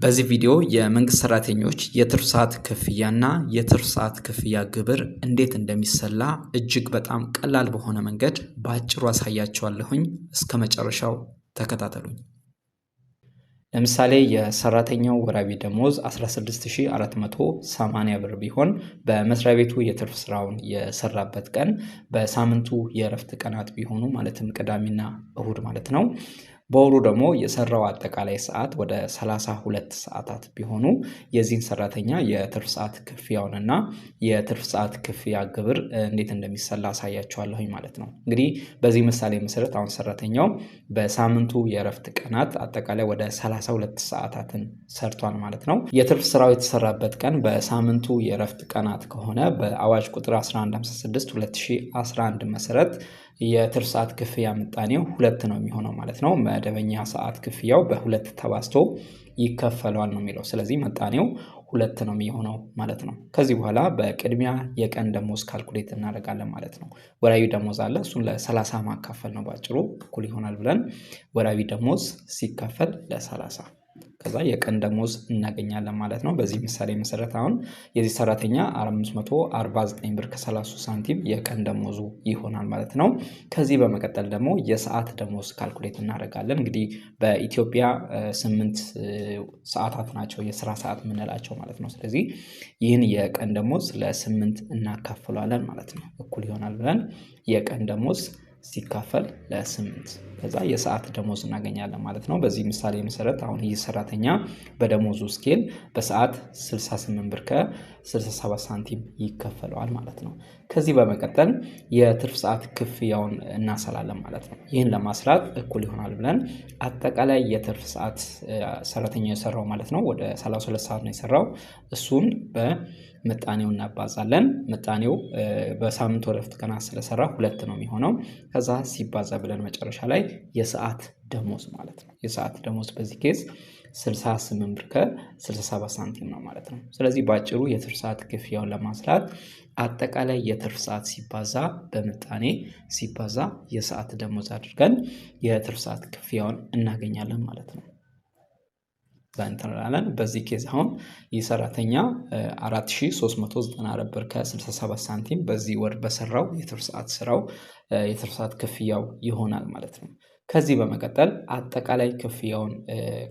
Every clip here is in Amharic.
በዚህ ቪዲዮ የመንግስት ሰራተኞች የትርፍ ሰዓት ክፍያና የትርፍ ሰዓት ክፍያ ግብር እንዴት እንደሚሰላ እጅግ በጣም ቀላል በሆነ መንገድ በአጭሩ አሳያችኋለሁኝ። እስከ መጨረሻው ተከታተሉኝ። ለምሳሌ የሰራተኛው ወራዊ ደሞዝ 16480 ብር ቢሆን በመስሪያ ቤቱ የትርፍ ስራውን የሰራበት ቀን በሳምንቱ የእረፍት ቀናት ቢሆኑ ማለትም ቅዳሜና እሁድ ማለት ነው። በወሩ ደግሞ የሰራው አጠቃላይ ሰዓት ወደ 32 ሰዓታት ቢሆኑ የዚህን ሰራተኛ የትርፍ ሰዓት ክፍያውንና የትርፍ ሰዓት ክፍያ ግብር እንዴት እንደሚሰላ አሳያችኋለሁኝ ማለት ነው። እንግዲህ በዚህ ምሳሌ መሰረት አሁን ሰራተኛው በሳምንቱ የእረፍት ቀናት አጠቃላይ ወደ 32 ሰዓታትን ሰርቷል ማለት ነው። የትርፍ ስራው የተሰራበት ቀን በሳምንቱ የእረፍት ቀናት ከሆነ በአዋጅ ቁጥር 1156 2011 መሰረት የትርፍ ሰዓት ክፍያ ምጣኔው 2 ነው የሚሆነው ማለት ነው። መደበኛ ሰዓት ክፍያው በ2 ተባዝቶ ይከፈለዋል ነው የሚለው። ስለዚህ ምጣኔው 2 ነው የሚሆነው ማለት ነው። ከዚህ በኋላ በቅድሚያ የቀን ደሞዝ ካልኩሌት እናደርጋለን ማለት ነው። ወራዊ ደሞዝ አለ፣ እሱን ለ30 ማካፈል ነው ባጭሩ። እኩል ይሆናል ብለን ወራዊ ደሞዝ ሲካፈል ለ30 ከዛ የቀን ደሞዝ እናገኛለን ማለት ነው። በዚህ ምሳሌ መሰረት አሁን የዚህ ሰራተኛ 549 ብር ከ33 ሳንቲም የቀን ደሞዙ ይሆናል ማለት ነው። ከዚህ በመቀጠል ደግሞ የሰዓት ደሞዝ ካልኩሌት እናደርጋለን። እንግዲህ በኢትዮጵያ 8 ሰዓታት ናቸው የስራ ሰዓት የምንላቸው ማለት ነው። ስለዚህ ይህን የቀን ደሞዝ ለ8 እናካፍለዋለን ማለት ነው። እኩል ይሆናል ብለን የቀን ደሞዝ ሲካፈል ለ8 ከዛ የሰዓት ደሞዝ እናገኛለን ማለት ነው። በዚህ ምሳሌ መሰረት አሁን ይህ ሰራተኛ በደሞዙ ስኬል በሰዓት 68 ብር ከ67 ሳንቲም ይከፈለዋል ማለት ነው። ከዚህ በመቀጠል የትርፍ ሰዓት ክፍያውን እናሰላለን ማለት ነው። ይህን ለማስላት እኩል ይሆናል ብለን አጠቃላይ የትርፍ ሰዓት ሰራተኛው የሰራው ማለት ነው ወደ 32 ሰዓት ነው የሰራው፣ እሱን በምጣኔው እናባዛለን። ምጣኔው በሳምንቱ እረፍት ቀናት ስለሰራ 2 ነው የሚሆነው። ከዛ ሲባዛ ብለን መጨረሻ ላይ የሰዓት ደሞዝ ማለት ነው። የሰዓት ደሞዝ በዚህ ኬዝ 68 ብር ከ67 ሳንቲም ነው ማለት ነው። ስለዚህ ባጭሩ የትርፍ ሰዓት ክፍያውን ለማስላት አጠቃላይ የትርፍ ሰዓት ሲባዛ በምጣኔ ሲባዛ የሰዓት ደሞዝ አድርገን የትርፍ ሰዓት ክፍያውን እናገኛለን ማለት ነው። ዛንተራለን በዚህ ኬዝ አሁን የሰራተኛ 4394 ብር ከ67 ሳንቲም በዚህ ወር በሰራው የትርፍ ሰዓት ስራው የትርፍ ሰዓት ክፍያው ይሆናል ማለት ነው። ከዚህ በመቀጠል አጠቃላይ ክፍያውን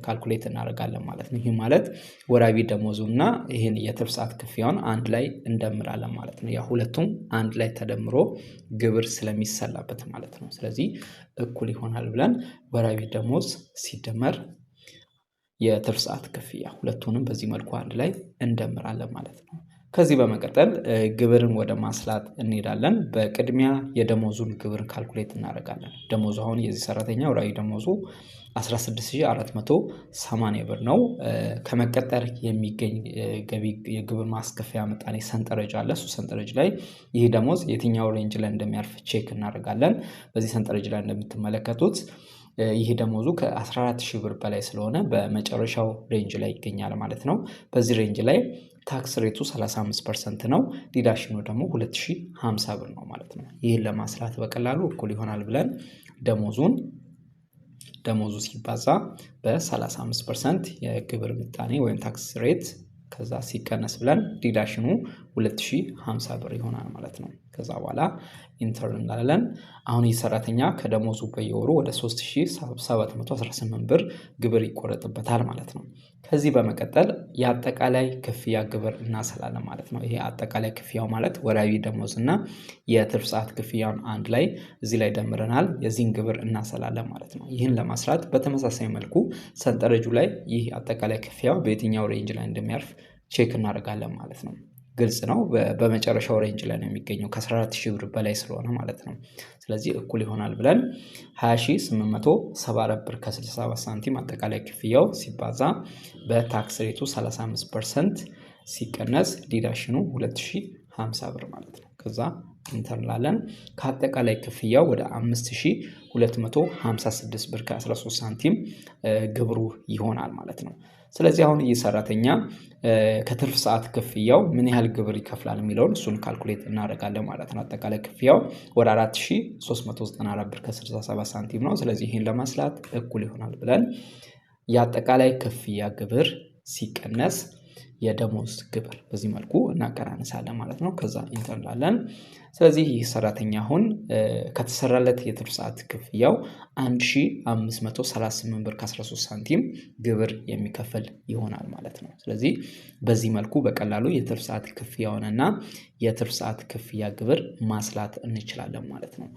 ካልኩሌት እናደርጋለን ማለት ነው። ይህ ማለት ወራዊ ደሞዙና ይሄን የትርፍ ሰዓት ክፍያውን አንድ ላይ እንደምራለን ማለት ነው። ያ ሁለቱም አንድ ላይ ተደምሮ ግብር ስለሚሰላበት ማለት ነው። ስለዚህ እኩል ይሆናል ብለን ወራዊ ደሞዝ ሲደመር የትርፍ ሰዓት ክፍያ ሁለቱንም በዚህ መልኩ አንድ ላይ እንደምራለን ማለት ነው። ከዚህ በመቀጠል ግብርን ወደ ማስላት እንሄዳለን። በቅድሚያ የደሞዙን ግብር ካልኩሌት እናደርጋለን። ደሞዙ አሁን የዚህ ሰራተኛ ወራዊ ደሞዙ 16480 ብር ነው። ከመቀጠር የሚገኝ ገቢ የግብር ማስከፈያ ምጣኔ ሰንጠረዥ አለ። እሱ ሰንጠረዥ ላይ ይህ ደሞዝ የትኛው ሬንጅ ላይ እንደሚያርፍ ቼክ እናደርጋለን። በዚህ ሰንጠረዥ ላይ እንደምትመለከቱት ይህ ደሞዙ ከ14000 ብር በላይ ስለሆነ በመጨረሻው ሬንጅ ላይ ይገኛል ማለት ነው። በዚህ ሬንጅ ላይ ታክስ ሬቱ 35% ነው። ዲዳሽኑ ደግሞ 2050 ብር ነው ማለት ነው። ይህን ለማስላት በቀላሉ እኩል ይሆናል ብለን ደሞዙ ሲባዛ በ35% የግብር ምጣኔ ወይም ታክስ ሬት ከዛ ሲቀነስ ብለን ዲዳሽኑ 2050 ብር ይሆናል ማለት ነው። ከዛ በኋላ ኢንተር እንላለን። አሁን የሰራተኛ ከደሞዙ በየወሩ ወደ 3718 ብር ግብር ይቆረጥበታል ማለት ነው። ከዚህ በመቀጠል የአጠቃላይ ክፍያ ግብር እናሰላለን ማለት ነው። ይሄ አጠቃላይ ክፍያው ማለት ወራዊ ደሞዝ እና የትርፍ ሰዓት ክፍያውን አንድ ላይ እዚህ ላይ ደምረናል። የዚህን ግብር እናሰላለን ማለት ነው። ይህን ለማስላት በተመሳሳይ መልኩ ሰንጠረጁ ላይ ይህ አጠቃላይ ክፍያው በየትኛው ሬንጅ ላይ እንደሚያርፍ ቼክ እናደርጋለን ማለት ነው። ግልጽ ነው። በመጨረሻው ሬንጅ ላይ ነው የሚገኘው ከ14000 ብር በላይ ስለሆነ ማለት ነው። ስለዚህ እኩል ይሆናል ብለን 20874 ብር ከ67 ሳንቲም አጠቃላይ ክፍያው ሲባዛ በታክስ ሬቱ 35% ሲቀነስ ዲዳሽኑ 2050 ብር ማለት ነው። ከዛ ኢንተር እንላለን። ከአጠቃላይ ክፍያው ወደ 5256 ብር ከ13 ሳንቲም ግብሩ ይሆናል ማለት ነው። ስለዚህ አሁን ይህ ሰራተኛ ከትርፍ ሰዓት ክፍያው ምን ያህል ግብር ይከፍላል የሚለውን እሱን ካልኩሌት እናደርጋለን ማለት ነው። አጠቃላይ ክፍያው ወደ 4394 ብር ከ67 ሳንቲም ነው። ስለዚህ ይህን ለማስላት እኩል ይሆናል ብለን የአጠቃላይ ክፍያ ግብር ሲቀነስ የደሞዝ ግብር በዚህ መልኩ እናቀናንሳለን ማለት ነው። ከዛ ኢንተር እንላለን። ስለዚህ ይህ ሰራተኛ አሁን ከተሰራለት የትርፍ ሰዓት ክፍያው 1538 ብር ከ13 ሳንቲም ግብር የሚከፍል ይሆናል ማለት ነው። ስለዚህ በዚህ መልኩ በቀላሉ የትርፍ ሰዓት ክፍያውንና የትርፍ ሰዓት ክፍያ ግብር ማስላት እንችላለን ማለት ነው።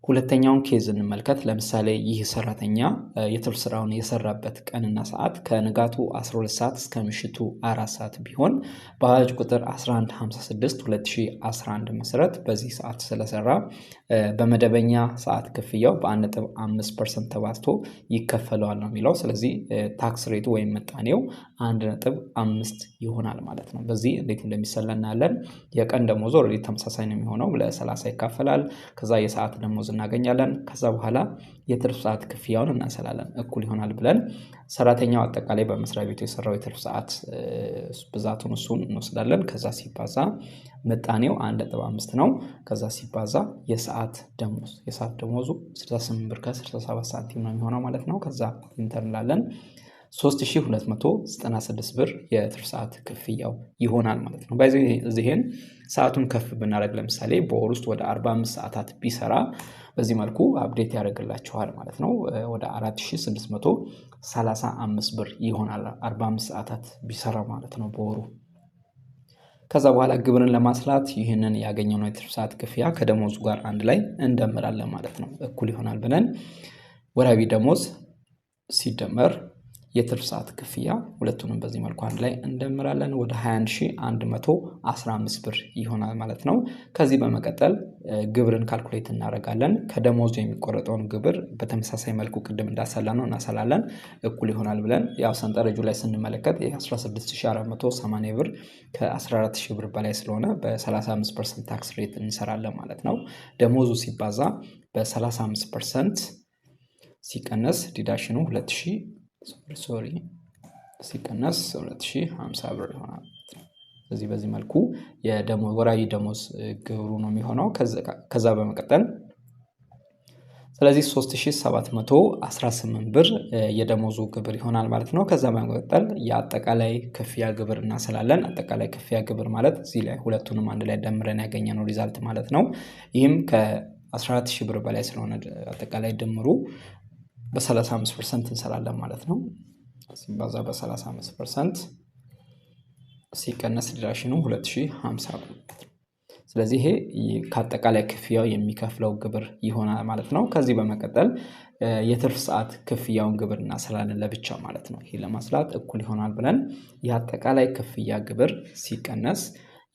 ሁለተኛውን ኬዝ እንመልከት። ለምሳሌ ይህ ሰራተኛ የትርፍ ስራውን የሰራበት ቀንና ሰዓት ከንጋቱ 12 ሰዓት እስከ ምሽቱ 4 ሰዓት ቢሆን በአዋጅ ቁጥር 1156 2011 መሰረት በዚህ ሰዓት ስለሰራ በመደበኛ ሰዓት ክፍያው በ1.5% ተባዝቶ ይከፈለዋል ነው የሚለው። ስለዚህ ታክስ ሬቱ ወይም ምጣኔው 1.5 ይሆናል ማለት ነው። በዚህ እንዴት እንደሚሰላ እናያለን። የቀን ደሞዝ ኦልሬዲ ተመሳሳይ ነው የሚሆነው፣ ለ30 ይካፈላል። ከዛ የሰዓት ደሞዝ እናገኛለን። ከዛ በኋላ የትርፍ ሰዓት ክፍያውን እናሰላለን። እኩል ይሆናል ብለን ሰራተኛው አጠቃላይ በመስሪያ ቤቱ የሰራው የትርፍ ሰዓት ብዛቱን እሱን እንወስዳለን። ከዛ ሲባዛ ምጣኔው 1.5 ነው። ከዛ ሲባዛ የሰዓት ደሞዙ 68 ብር ከ67 ሳንቲም ነው የሚሆነው ማለት ነው። ከዛ ኢንተር እንላለን። 3296 ብር የትርፍ ሰዓት ክፍያው ይሆናል ማለት ነው። እዚህን ሰዓቱን ከፍ ብናደርግ ለምሳሌ በወር ውስጥ ወደ 45 ሰዓታት ቢሰራ በዚህ መልኩ አፕዴት ያደርግላችኋል ማለት ነው። ወደ 4635 ብር ይሆናል 45 ሰዓታት ቢሰራ ማለት ነው በወሩ። ከዛ በኋላ ግብርን ለማስላት ይህንን ያገኘነው የትርፍ ሰዓት ክፍያ ከደሞዙ ጋር አንድ ላይ እንደምራለን ማለት ነው። እኩል ይሆናል ብለን ወራዊ ደሞዝ ሲደመር የትርፍ ሰዓት ክፍያ ሁለቱንም በዚህ መልኩ አንድ ላይ እንደምራለን ወደ 21115 ብር ይሆናል ማለት ነው። ከዚህ በመቀጠል ግብርን ካልኩሌት እናደርጋለን። ከደሞዙ የሚቆረጠውን ግብር በተመሳሳይ መልኩ ቅድም እንዳሰላነው እናሰላለን። እኩል ይሆናል ብለን ያው ሰንጠረጁ ላይ ስንመለከት የ16480 ብር ከ14000 ብር በላይ ስለሆነ በ35% ታክስ ሬት እንሰራለን ማለት ነው። ደሞዙ ሲባዛ በ35% ሲቀነስ ዲዳክሽኑ 2000 ሲቀነስ 2050 ብር ይሆናል። ስለዚህ በዚህ መልኩ ወራዊ ደሞዝ ግብሩ ነው የሚሆነው። ከዛ በመቀጠል ስለዚህ 3718 ብር የደሞዙ ግብር ይሆናል ማለት ነው። ከዛ በመቀጠል የአጠቃላይ ክፍያ ግብር እናስላለን። አጠቃላይ ክፍያ ግብር ማለት እዚህ ላይ ሁለቱንም አንድ ላይ ደምረን ያገኘነው ሪዛልት ማለት ነው። ይህም ከ14000 ብር በላይ ስለሆነ አጠቃላይ ድምሩ በ35% እንሰራለን ማለት ነው። ሲባዛ በ35% ሲቀነስ ዲዳክሽኑ 2050 ብር። ስለዚህ ይሄ ከአጠቃላይ ክፍያው የሚከፍለው ግብር ይሆናል ማለት ነው። ከዚህ በመቀጠል የትርፍ ሰዓት ክፍያውን ግብር እናስላለን ለብቻ ማለት ነው። ይሄ ለማስላት እኩል ይሆናል ብለን የአጠቃላይ ክፍያ ግብር ሲቀነስ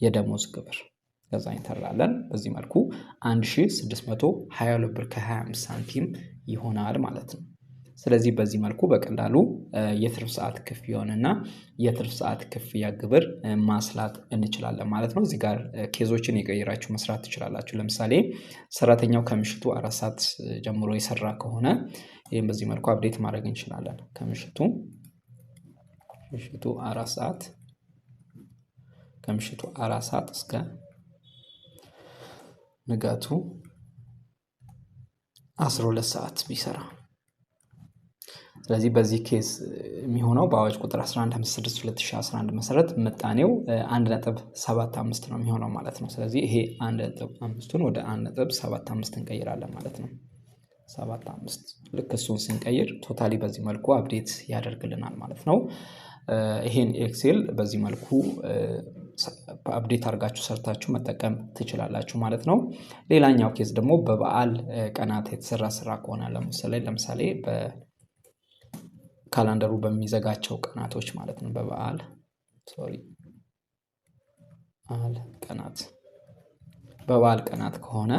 የደሞዝ ግብር ከዛ እንተራለን። በዚህ መልኩ 1622 ብር ከ25 ሳንቲም ይሆናል ማለት ነው። ስለዚህ በዚህ መልኩ በቀላሉ የትርፍ ሰዓት ክፍያውንና የትርፍ ሰዓት ክፍያ ግብር ማስላት እንችላለን ማለት ነው። እዚህ ጋር ኬዞችን የቀየራችሁ መስራት ትችላላችሁ። ለምሳሌ ሰራተኛው ከምሽቱ 4 ሰዓት ጀምሮ የሰራ ከሆነ ይህም በዚህ መልኩ አፕዴት ማድረግ እንችላለን። ከምሽቱ 4 ሰዓት እስከ ንጋቱ 12 ሰዓት ቢሰራ። ስለዚህ በዚህ ኬስ የሚሆነው በአዋጅ ቁጥር 1156/2011 መሰረት ምጣኔው 1.75 ነው የሚሆነው ማለት ነው። ስለዚህ ይሄ 1.5ን ወደ 1.75 እንቀይራለን ማለት ነው። 75 ልክ እሱን ስንቀይር ቶታሊ በዚህ መልኩ አፕዴት ያደርግልናል ማለት ነው። ይሄን ኤክሴል በዚህ መልኩ አፕዴት አድርጋችሁ ሰርታችሁ መጠቀም ትችላላችሁ ማለት ነው። ሌላኛው ኬዝ ደግሞ በበዓል ቀናት የተሰራ ስራ ከሆነ ለምሳሌ በካላንደሩ በሚዘጋቸው ቀናቶች ማለት ነው። በበዓል ቀናት ከሆነ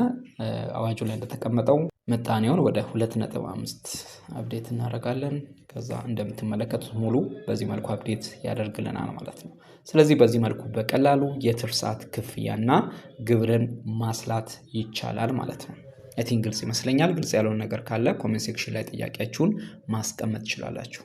አዋጁ ላይ እንደተቀመጠው ምጣኔውን ወደ 2.5 አፕዴት እናደርጋለን። ከዛ እንደምትመለከቱት ሙሉ በዚህ መልኩ አፕዴት ያደርግልናል ማለት ነው። ስለዚህ በዚህ መልኩ በቀላሉ የትርፍ ሰዓት ክፍያና ግብርን ማስላት ይቻላል ማለት ነው። ግልጽ ይመስለኛል። ግልጽ ያልሆነ ነገር ካለ ኮሜንት ሴክሽን ላይ ጥያቄያችሁን ማስቀመጥ ትችላላችሁ።